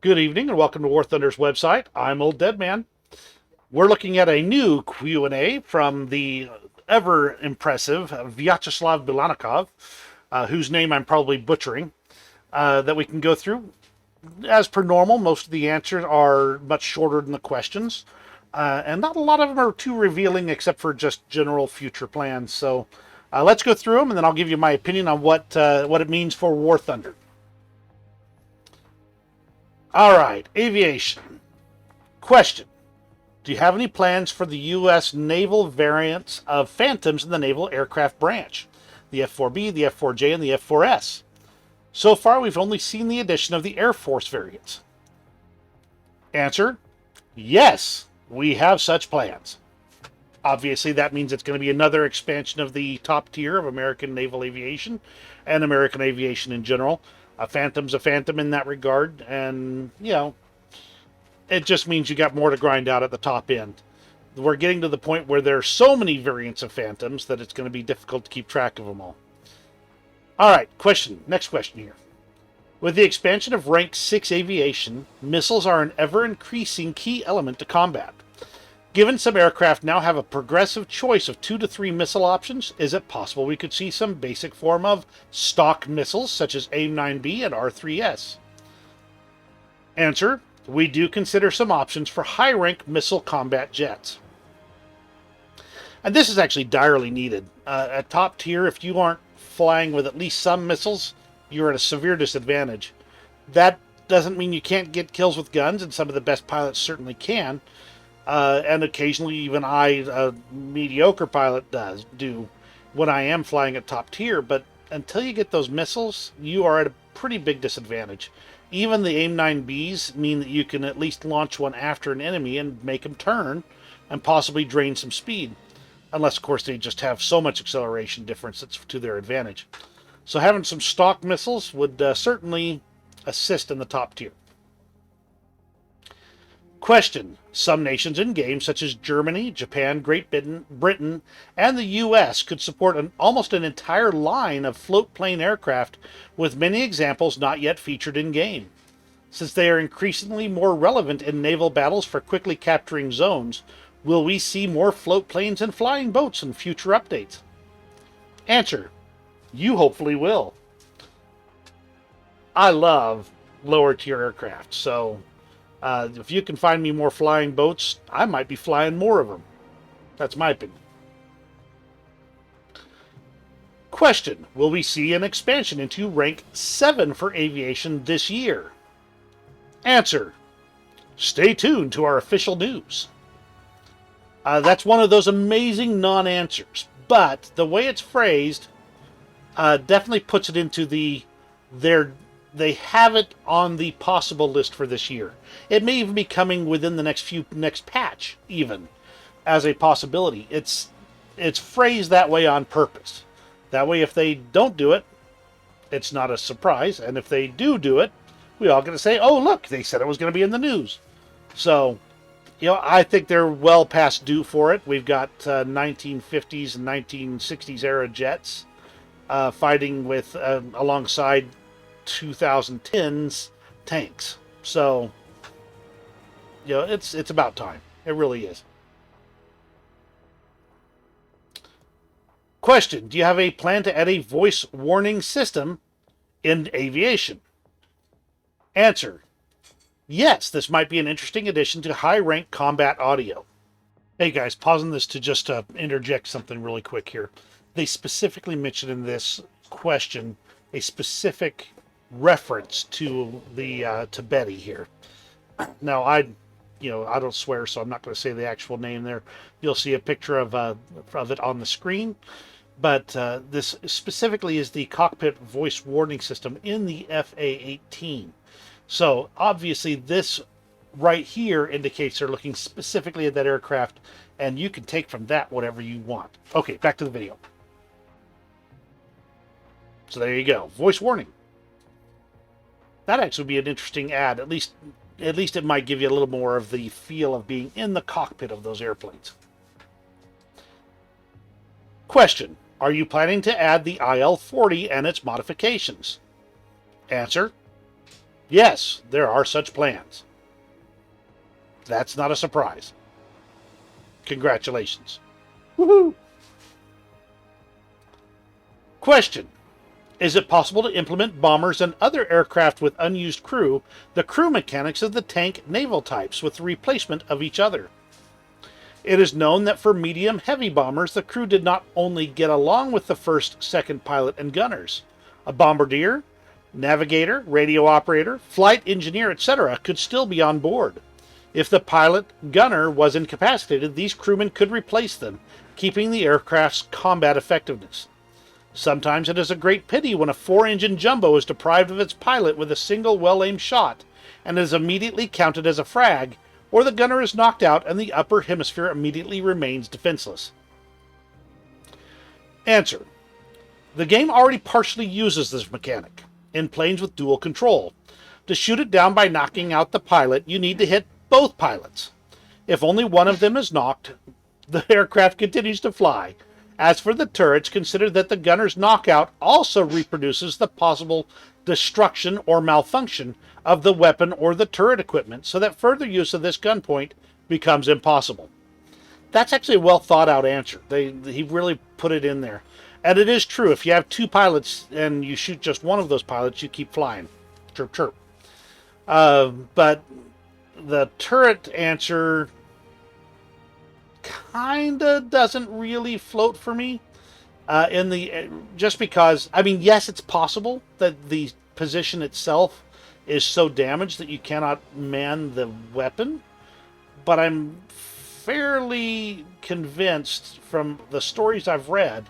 Good evening and welcome to War Thunder's website. I'm Old Dead Man. We're looking at a new Q&A from the ever impressive Vyacheslav Bulannikov, whose name I'm probably butchering, that we can go through. As per normal, most of the answers are much shorter than the questions, and not a lot of them are too revealing except for just general future plans. So let's go through them and then I'll give you my opinion on what it means for War Thunder. All right, aviation. Question. Do you have any plans for the U.S. naval variants of Phantoms in the Naval Aircraft Branch? The F-4B, the F-4J, and the F-4S. So far, we've only seen the addition of the Air Force variants. Answer. Yes, we have such plans. Obviously, that means it's going to be another expansion of the top tier of American naval aviation and American aviation in general. A Phantom's a Phantom in that regard, and, it just means you got more to grind out at the top end. We're getting to the point where there's so many variants of Phantoms that it's going to be difficult to keep track of them all. All right, next question here. With the expansion of Rank 6 aviation, missiles are an ever-increasing key element to combat. Given some aircraft now have a progressive choice of 2 to 3 missile options, is it possible we could see some basic form of stock missiles such as AIM-9B and R3S? Answer. We do consider some options for high-rank missile combat jets. And this is actually direly needed. At top tier, if you aren't flying with at least some missiles, you're at a severe disadvantage. That doesn't mean you can't get kills with guns, and some of the best pilots certainly can. And occasionally even I, a mediocre pilot, do when I am flying at top tier. But until you get those missiles, you are at a pretty big disadvantage. Even the AIM-9Bs mean that you can at least launch one after an enemy and make them turn and possibly drain some speed. Unless, of course, they just have so much acceleration difference that's to their advantage. So having some stock missiles would certainly assist in the top tier. Question. Some nations in games such as Germany, Japan, Great Britain, and the U.S. could support almost an entire line of float-plane aircraft, with many examples not yet featured in-game. Since they are increasingly more relevant in naval battles for quickly capturing zones, will we see more float planes and flying boats in future updates? Answer. You hopefully will. I love lower-tier aircraft, so if you can find me more flying boats, I might be flying more of them. That's my opinion. Question. Will we see an expansion into Rank 7 for aviation this year? Answer. Stay tuned to our official news. That's one of those amazing non-answers, but the way it's phrased definitely puts it into they have it on the possible list for this year. It may even be coming within the next patch, even, as a possibility. It's phrased that way on purpose. That way, if they don't do it, it's not a surprise. And if they do it, we all get to say, oh, look, they said it was going to be in the news. So, I think they're well past due for it. We've got 1950s and 1960s era jets fighting with alongside 2010s tanks. So, it's about time. It really is. Question. Do you have a plan to add a voice warning system in aviation? Answer. Yes, this might be an interesting addition to high-rank combat audio. Hey guys, pausing this to just interject something really quick here. They specifically mentioned in this question a specific reference to the to Betty here. Now, I don't swear, so I'm not going to say the actual name there. You'll see a picture of it on the screen. But this specifically is the cockpit voice warning system in the FA-18. So, obviously, this right here indicates they're looking specifically at that aircraft, and you can take from that whatever you want. Okay, back to the video. So there you go. Voice warning. That actually would be an interesting ad. At least it might give you a little more of the feel of being in the cockpit of those airplanes. Question. Are you planning to add the IL-40 and its modifications? Answer. Yes, there are such plans. That's not a surprise. Congratulations. Woohoo! Question. Is it possible to implement bombers and other aircraft with unused crew, the crew mechanics of the tank naval types, with the replacement of each other? It is known that for medium-heavy bombers, the crew did not only get along with the first, second pilot and gunners. A bombardier, navigator, radio operator, flight engineer, etc. could still be on board. If the pilot gunner was incapacitated, these crewmen could replace them, keeping the aircraft's combat effectiveness. Sometimes it is a great pity when a 4-engine jumbo is deprived of its pilot with a single well-aimed shot and is immediately counted as a frag, or the gunner is knocked out and the upper hemisphere immediately remains defenseless. Answer. The game already partially uses this mechanic in planes with dual control. To shoot it down by knocking out the pilot, you need to hit both pilots. If only one of them is knocked, the aircraft continues to fly. As for the turrets, consider that the gunner's knockout also reproduces the possible destruction or malfunction of the weapon or the turret equipment, so that further use of this gun point becomes impossible. That's actually a well thought out answer. He really put it in there. And it is true, if you have two pilots and you shoot just one of those pilots, you keep flying. Chirp, chirp. But the turret answer kinda doesn't really float for me. Just because, I mean, yes, it's possible that the position itself is so damaged that you cannot man the weapon, but I'm fairly convinced from the stories I've read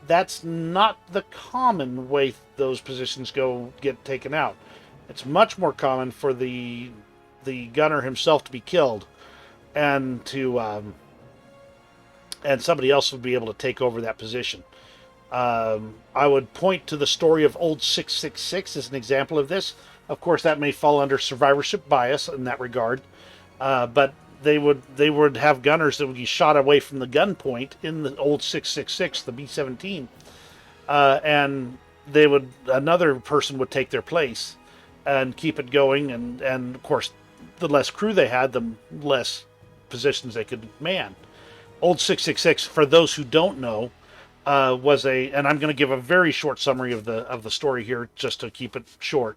that's not the common way those positions get taken out. It's much more common for the gunner himself to be killed, and and somebody else would be able to take over that position. I would point to the story of Old 666 as an example of this. Of course, that may fall under survivorship bias in that regard, but they would have gunners that would be shot away from the gun point in the Old 666, the B-17, and another person would take their place and keep it going, and of course, the less crew they had, the less positions they could man. Old 666, for those who don't know, and I'm going to give a very short summary of the story here, just to keep it short.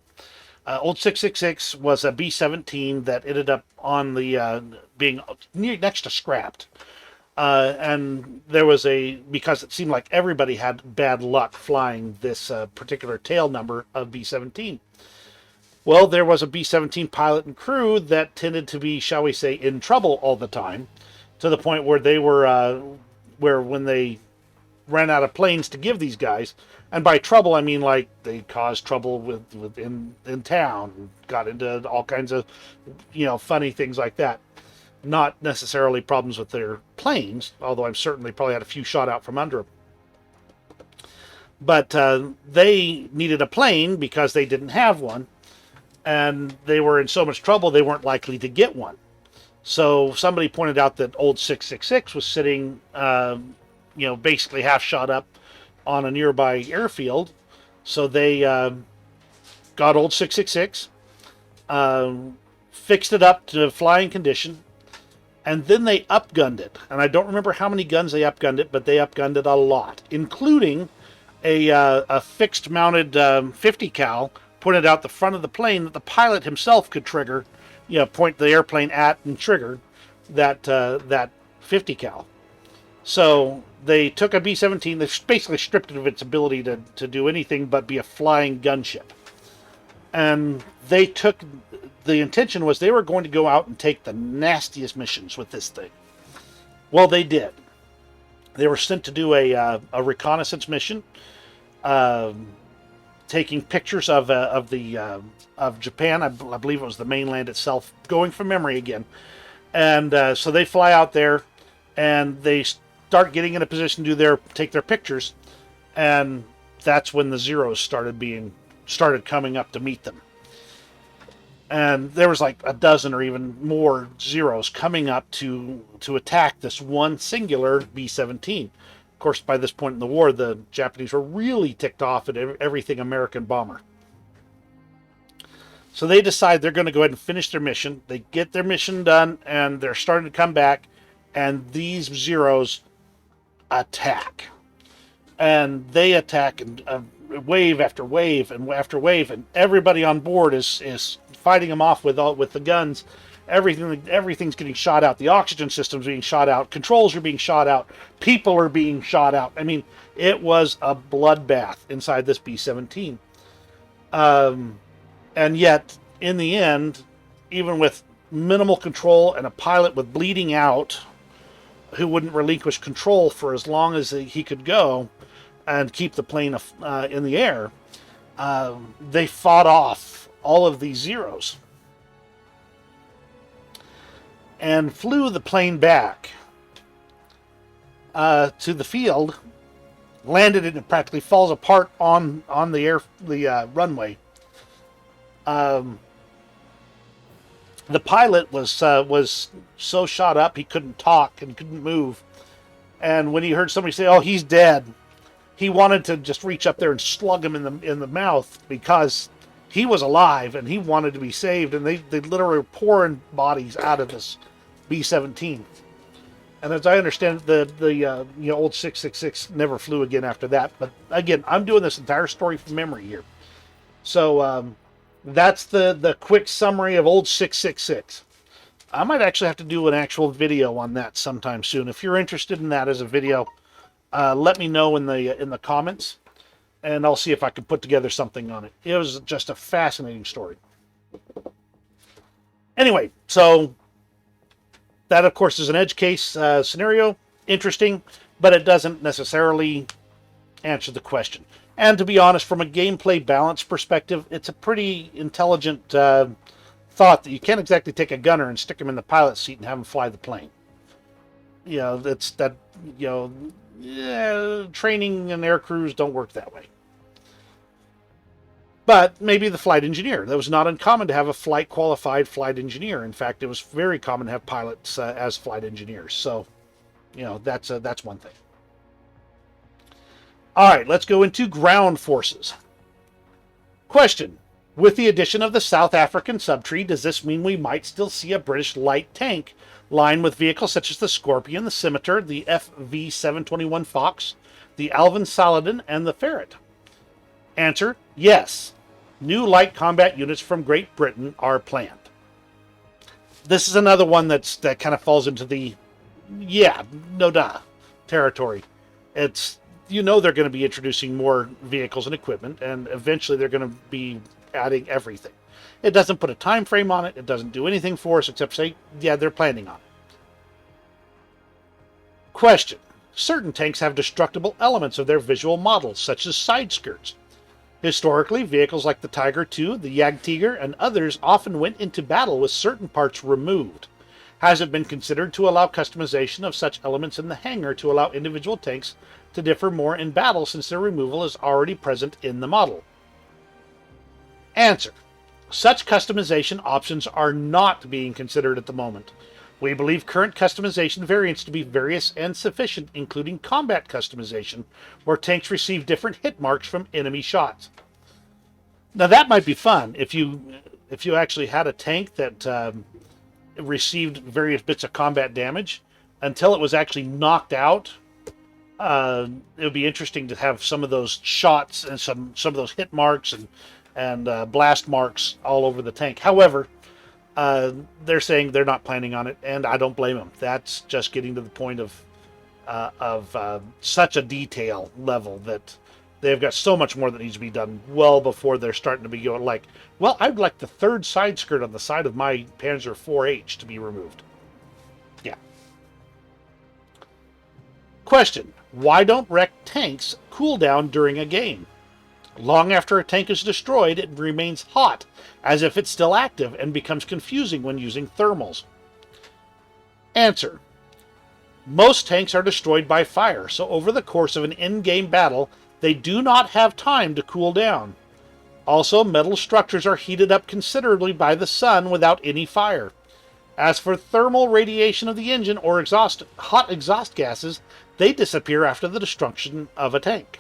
Old 666 was a B-17 that ended up on the being next to scrapped, and there was because it seemed like everybody had bad luck flying this particular tail number of B-17. Well, there was a B-17 pilot and crew that tended to be, shall we say, in trouble all the time, to the point where they were, when they ran out of planes to give these guys, and by trouble I mean like they caused trouble in town, got into all kinds of, funny things like that. Not necessarily problems with their planes, although I'm certain they probably had a few shot out from under them. But they needed a plane because they didn't have one, and they were in so much trouble they weren't likely to get one. So somebody pointed out that Old 666 was sitting, basically half shot up on a nearby airfield. So they got Old 666, fixed it up to flying condition, and then they upgunned it. And I don't remember how many guns they upgunned it, but they upgunned it a lot, including a fixed mounted 50 cal pointed out the front of the plane that the pilot himself could trigger, point the airplane at and trigger that 50 cal. So they took a B-17, they basically stripped it of its ability to do anything but be a flying gunship. And the intention was they were going to go out and take the nastiest missions with this thing. Well, they did. They were sent to do a reconnaissance mission, taking pictures of Japan. I believe it was the mainland itself, going from memory again. And so they fly out there, and they start getting in a position to take their pictures, and that's when the Zeros started coming up to meet them. And there was like a dozen or even more Zeros coming up to attack this one singular B-17. Of course, by this point in the war, the Japanese were really ticked off at everything American bomber. So they decide they're going to go ahead and finish their mission. They get their mission done, and they're starting to come back, and these Zeros attack. And they attack, and wave after wave and after wave, and everybody on board is fighting them off with the guns. Everything's getting shot out. The oxygen system's being shot out. Controls are being shot out. People are being shot out. I mean, it was a bloodbath inside this B-17. And yet, in the end, even with minimal control and a pilot with bleeding out, who wouldn't relinquish control for as long as he could go and keep the plane in the air, they fought off all of these Zeros and flew the plane back to the field, landed it, and it practically falls apart on the runway. The pilot was so shot up he couldn't talk and couldn't move. And when he heard somebody say, "Oh, he's dead," he wanted to just reach up there and slug him in the mouth, because he was alive and he wanted to be saved. And they literally were pouring bodies out of this B-17. And as I understand, the old 666 never flew again after that. But again, I'm doing this entire story from memory here. So that's the quick summary of old 666. I might actually have to do an actual video on that sometime soon. If you're interested in that as a video, let me know in the comments, and I'll see if I can put together something on it. It was just a fascinating story. Anyway, so that, of course, is an edge case scenario. Interesting, but it doesn't necessarily answer the question. And to be honest, from a gameplay balance perspective, it's a pretty intelligent thought that you can't exactly take a gunner and stick him in the pilot's seat and have him fly the plane. Training and air crews don't work that way. But maybe the flight engineer. That was not uncommon to have a qualified flight engineer. In fact, it was very common to have pilots as flight engineers. So, that's one thing. All right, let's go into ground forces. Question: with the addition of the South African subtree, does this mean we might still see a British light tank line with vehicles such as the Scorpion, the Scimitar, the FV-721 Fox, the Alvin Saladin, and the Ferret? Answer: yes. New light combat units from Great Britain are planned. This is another one that kind of falls into the no duh territory. It's they're going to be introducing more vehicles and equipment, and eventually they're going to be adding everything. It doesn't put a time frame on it. It doesn't do anything for us except say, yeah, they're planning on it. Question: certain tanks have destructible elements of their visual models, such as side skirts. Historically, vehicles like the Tiger II, the Jagdtiger, and others often went into battle with certain parts removed. Has it been considered to allow customization of such elements in the hangar to allow individual tanks to differ more in battle, since their removal is already present in the model? Answer: such customization options are not being considered at the moment. We believe current customization variants to be various and sufficient, including combat customization, where tanks receive different hit marks from enemy shots. Now that might be fun if you actually had a tank that received various bits of combat damage until it was actually knocked out. It would be interesting to have some of those shots and some of those hit marks and blast marks all over the tank. However, they're saying they're not planning on it, and I don't blame them. That's just getting to the point of such a detail level that they've got so much more that needs to be done well before they're starting to be going like, well, I'd like the third side skirt on the side of my Panzer IV-H to be removed. Yeah. Question: why don't wrecked tanks cool down during a game? Long after a tank is destroyed, it remains hot, as if it's still active, and becomes confusing when using thermals. Answer: most tanks are destroyed by fire, so over the course of an in-game battle, they do not have time to cool down. Also, metal structures are heated up considerably by the sun without any fire. As for thermal radiation of the engine or hot exhaust gases, they disappear after the destruction of a tank.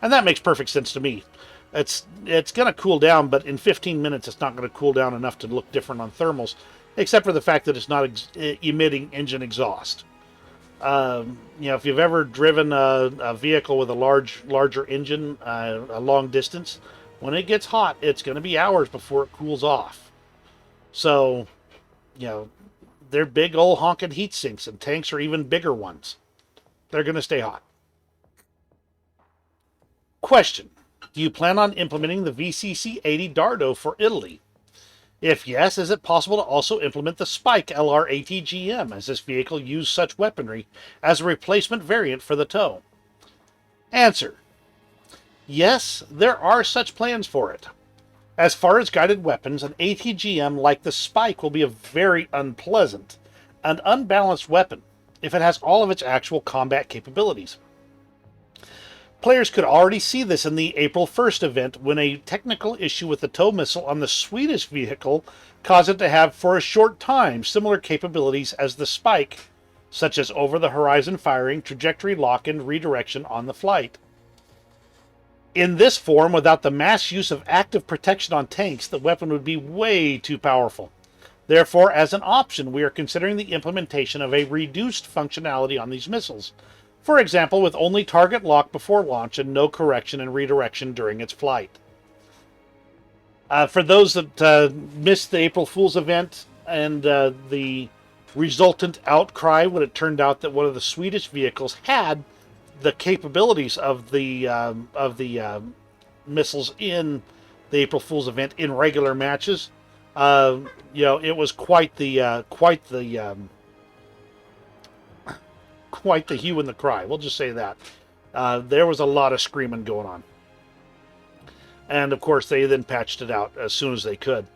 And that makes perfect sense to me. It's going to cool down, but in 15 minutes it's not going to cool down enough to look different on thermals, except for the fact that it's not emitting engine exhaust. If you've ever driven a vehicle with a larger engine a long distance, when it gets hot, it's going to be hours before it cools off. So, they're big old honking heat sinks, and tanks are even bigger ones. They're going to stay hot. Question: do you plan on implementing the VCC-80 Dardo for Italy? If yes, is it possible to also implement the Spike LR ATGM, as this vehicle used such weaponry as a replacement variant for the TOW? Answer: yes, there are such plans for it. As far as guided weapons, an ATGM like the Spike will be a very unpleasant and unbalanced weapon if it has all of its actual combat capabilities. Players could already see this in the April 1st event when a technical issue with the tow missile on the Swedish vehicle caused it to have for a short time similar capabilities as the Spike, such as over-the-horizon firing, trajectory lock, and redirection on the flight. In this form, without the mass use of active protection on tanks, the weapon would be way too powerful. Therefore, as an option, we are considering the implementation of a reduced functionality on these missiles. For example, with only target lock before launch and no correction and redirection during its flight. For those that missed the April Fool's event and the resultant outcry when it turned out that one of the Swedish vehicles had the capabilities of the missiles in the April Fool's event in regular matches, it was quite the hue and the cry. We'll just say that. There was a lot of screaming going on. And, of course, they then patched it out as soon as they could.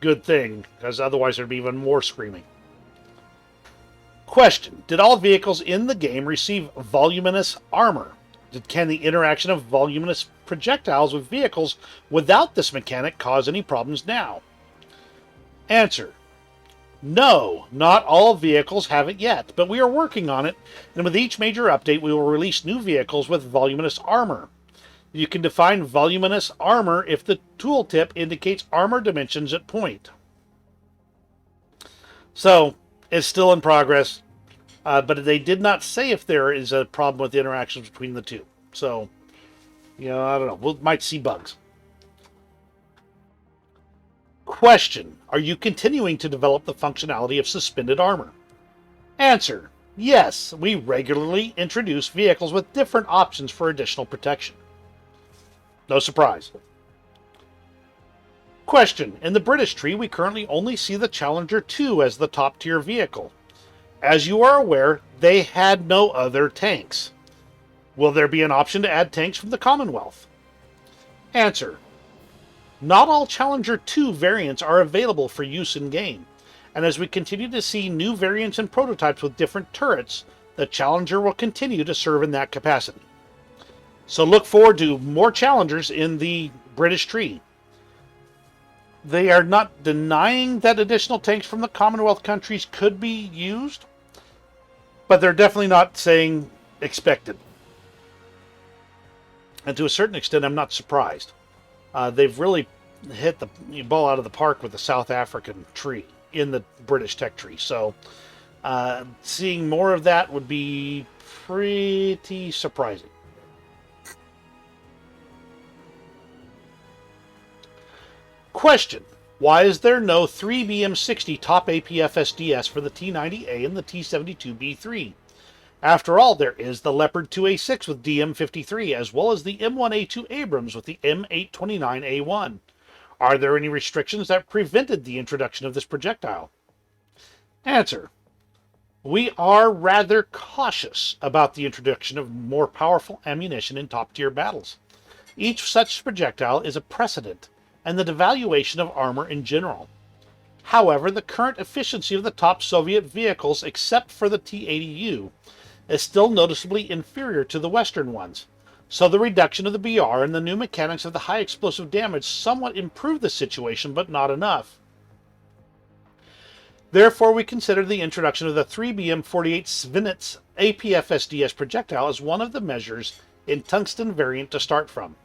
Good thing, because otherwise there'd be even more screaming. Question: did all vehicles in the game receive voluminous armor? Can the interaction of voluminous projectiles with vehicles without this mechanic cause any problems now? Answer: no, not all vehicles have it yet, but we are working on it, and with each major update we will release new vehicles with voluminous armor. You can define voluminous armor if the tooltip indicates armor dimensions at point. So, it's still in progress, but they did not say if there is a problem with the interactions between the two. So, I don't know. We might see bugs. Question: are you continuing to develop the functionality of suspended armor? Answer: yes, we regularly introduce vehicles with different options for additional protection. No surprise. Question: in the British tree, we currently only see the Challenger 2 as the top tier vehicle. As you are aware, they had no other tanks. Will there be an option to add tanks from the Commonwealth? Answer: not all Challenger 2 variants are available for use in game, and as we continue to see new variants and prototypes with different turrets, the Challenger will continue to serve in that capacity. So look forward to more Challengers in the British tree. They are not denying that additional tanks from the Commonwealth countries could be used, but they're definitely not saying expected. And to a certain extent, I'm not surprised. They've really hit the ball out of the park with the South African tree in the British tech tree. So seeing more of that would be pretty surprising. Question: why is there no 3BM60 top APF SDS for the T90A and the T72B3? After all, there is the Leopard 2A6 with DM53, as well as the M1A2 Abrams with the M829A1. Are there any restrictions that prevented the introduction of this projectile? Answer: we are rather cautious about the introduction of more powerful ammunition in top-tier battles. Each such projectile is a precedent, and the devaluation of armor in general. However, the current efficiency of the top Soviet vehicles, except for the T-80U, is still noticeably inferior to the Western ones, so the reduction of the BR and the new mechanics of the high explosive damage somewhat improve the situation, but not enough. Therefore, we consider the introduction of the 3BM48 Svinets APF SDS projectile as one of the measures in tungsten variant to start from.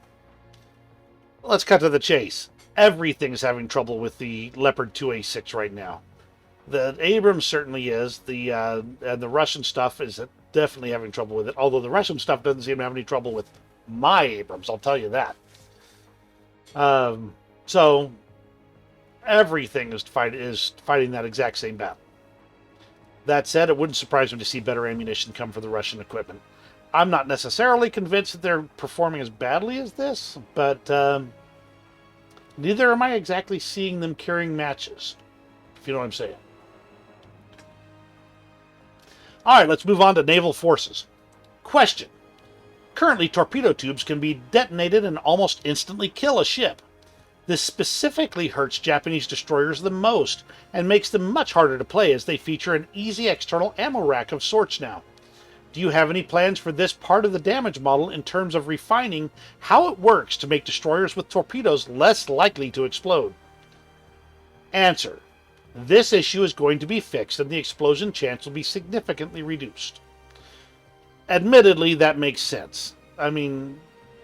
Let's cut to the chase. Everything's having trouble with the Leopard 2A6 right now. The Abrams certainly is. And the Russian stuff is definitely having trouble with it. Although the Russian stuff doesn't seem to have any trouble with my Abrams, I'll tell you that. So everything is fighting that exact same battle. That said, it wouldn't surprise me to see better ammunition come for the Russian equipment. I'm not necessarily convinced that they're performing as badly as this, but neither am I exactly seeing them carrying matches, if you know what I'm saying. All right, let's move on to naval forces. Question. Currently, torpedo tubes can be detonated and almost instantly kill a ship. This specifically hurts Japanese destroyers the most and makes them much harder to play as they feature an easy external ammo rack of sorts now. Do you have any plans for this part of the damage model in terms of refining how it works to make destroyers with torpedoes less likely to explode? Answer. This issue is going to be fixed and the explosion chance will be significantly reduced. Admittedly, that makes sense. I mean,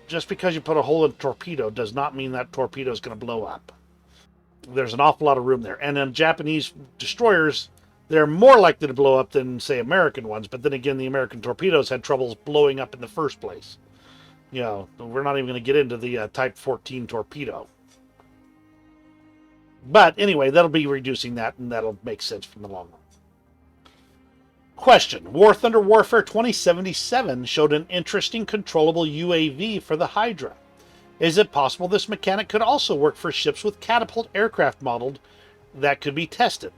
just because you put a hole in a torpedo does not mean that torpedo is going to blow up. There's an awful lot of room there. And in Japanese destroyers, they're more likely to blow up than, say, American ones. But then again, the American torpedoes had troubles blowing up in the first place. You know, we're not even going to get into the Type 14 torpedo. But anyway, that'll be reducing that, and that'll make sense from the long run. Question. War Thunder Warfare 2077 showed an interesting controllable UAV for the Hydra. Is it possible this mechanic could also work for ships with catapult aircraft modeled that could be tested?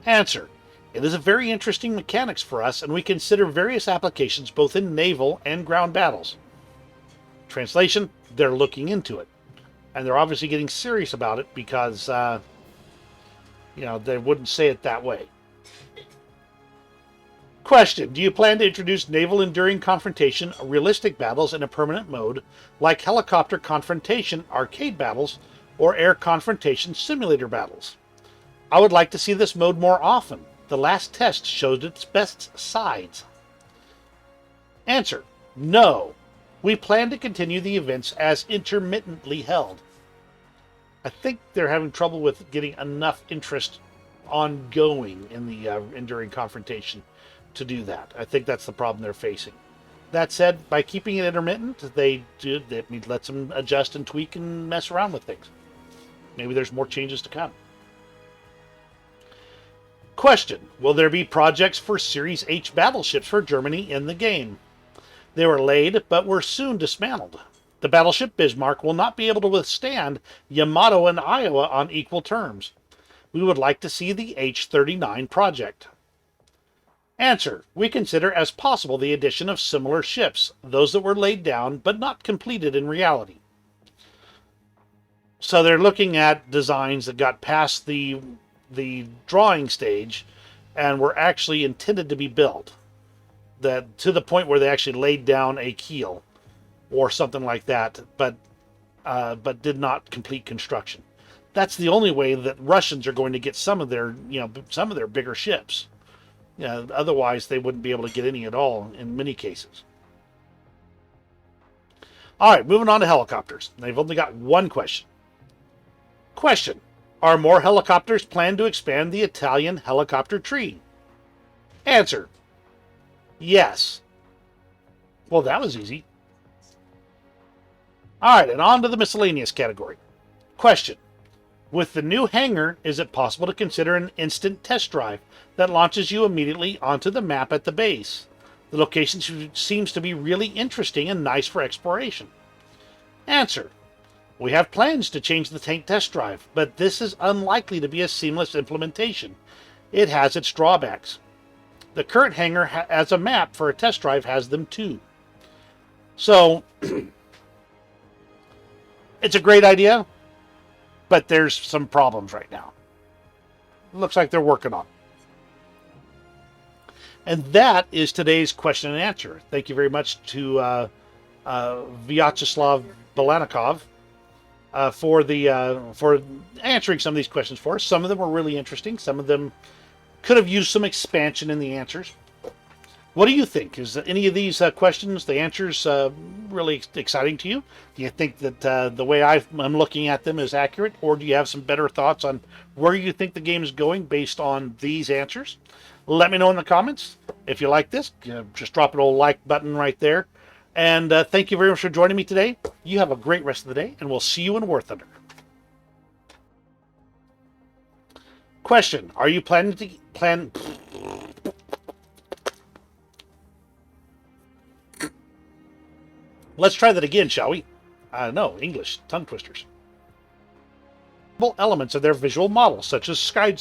Answer. It is a very interesting mechanics for us, and we consider various applications both in naval and ground battles. Translation, they're looking into it. And they're obviously getting serious about it because, they wouldn't say it that way. Question. Do you plan to introduce naval enduring confrontation, realistic battles in a permanent mode, like helicopter confrontation arcade battles or air confrontation simulator battles? I would like to see this mode more often. The last test showed its best sides. Answer. No. We plan to continue the events as intermittently held. I think they're having trouble with getting enough interest ongoing in the enduring confrontation to do that. I think that's the problem they're facing. That said, by keeping it intermittent, that lets them adjust and tweak and mess around with things. Maybe there's more changes to come. Question. Will there be projects for Series H battleships for Germany in the game? They were laid, but were soon dismantled. The battleship Bismarck will not be able to withstand Yamato and Iowa on equal terms. We would like to see the H-39 project. Answer. We consider as possible the addition of similar ships, those that were laid down but not completed in reality. So they're looking at designs that got past the drawing stage and were actually intended to be built. That to the point where they actually laid down a keel or something like that, but did not complete construction. That's the only way that Russians are going to get some of their bigger ships. Otherwise, they wouldn't be able to get any at all in many cases. All right, moving on to helicopters. They've only got one question. Question. Are more helicopters planned to expand the Italian helicopter tree? Answer. Yes. Well, that was easy. All right, and on to the miscellaneous category. Question. With the new hangar, is it possible to consider an instant test drive that launches you immediately onto the map at the base? The location seems to be really interesting and nice for exploration. Answer. We have plans to change the tank test drive, but this is unlikely to be a seamless implementation. It has its drawbacks. The current hangar as a map for a test drive has them too. So, it's a great idea, but there's some problems right now. It looks like they're working on it. And that is today's question and answer. Thank you very much to Vyacheslav Bulannikov for answering some of these questions for us. Some of them were really interesting. Some of them could have used some expansion in the answers. What do you think? Is any of these questions, the answers, really exciting to you? Do you think that the way I'm looking at them is accurate, or do you have some better thoughts on where you think the game is going based on these answers? Let me know in the comments. If you like this, just drop an old like button right there. And thank you very much for joining me today. You have a great rest of the day, and we'll see you in War Thunder. Question: are you planning to Let's try that again, shall we? No, English, tongue twisters. Elements of their visual model, such as sky